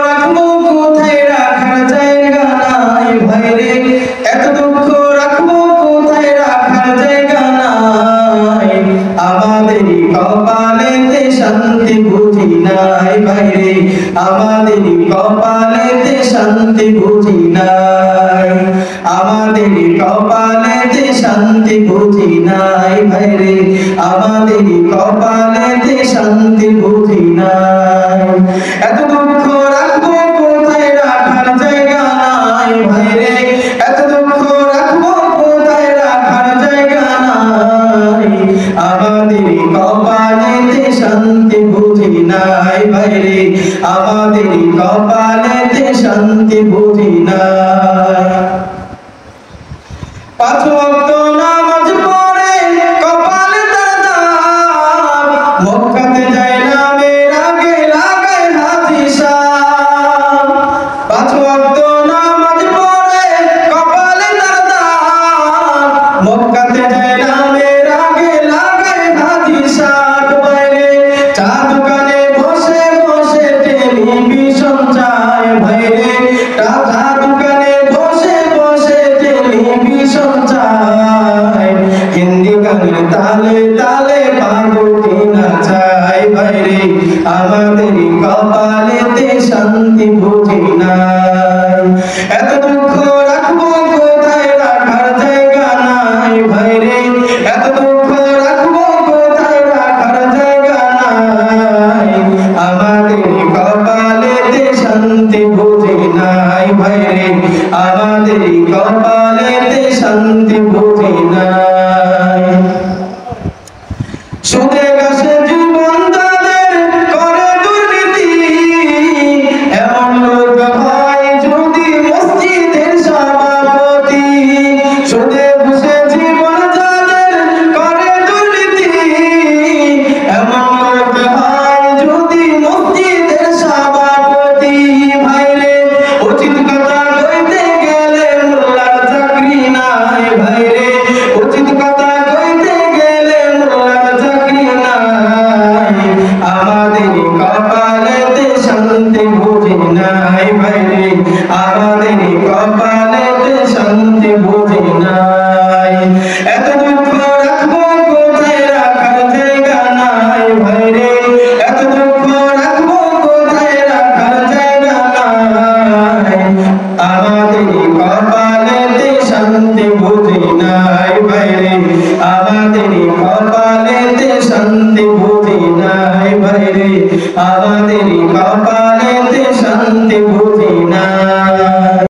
রাখবো কোথায় রাখার জায়গা নাই ভাইরে, এত দুঃখ রাখবো কোথায় রাখার জায়গা নাই। আমাদেরই কপালেতে শান্তি বুঝি নাই ভাইরে, আমাদেরই কপালেতে শান্তি বুঝি নাই, আমাদেরই কপালেতে শান্তি বুঝি নাই ভাইরে, আমাদেরই কপালেতে শান্তি বুঝি নাই। এত দুঃখ রাখবো কোথায় রাখার জায়গা নাই ভাইরে, এত দুঃখ রাখবো কোথায় রাখার জায়গা নাই। আমাদেরই কপালেতে শান্তি বুঝি নাই ভাইরে, আমাদেরই কপালেতে শান্তি বুঝি নাই। পাঁচ ওয়াক্ত নামাজ পড়ে কপালে তার দাগ, মক্কাতে যায় নামের আগে লাগায় হাজি সাহেব। পাঁচ ওয়াক্ত নামাজ পড়ে কপালে তার দাগ, মক্কাতে যায় নামের আগে লাগায় হাজি সাহেব। বাইরে চা দোকানে বসে বসে টেলিভিশন চায় ভাইরে, চা দোকানে বসে বসে টেলিভিশন চায়। হিন্দি গানের তালে তালে পাগল নাচায় ভাইরে, আমাদেরই কপালেতে শান্তি বুঝি নাই। এত দুঃখ রাখবো কোথায় রাখার জায়গা নাই ভাইরে, এত দুঃখ রাখবো কোথায় রাখার জায়গা নাই। আমাদেরই কপালেতে শান্তি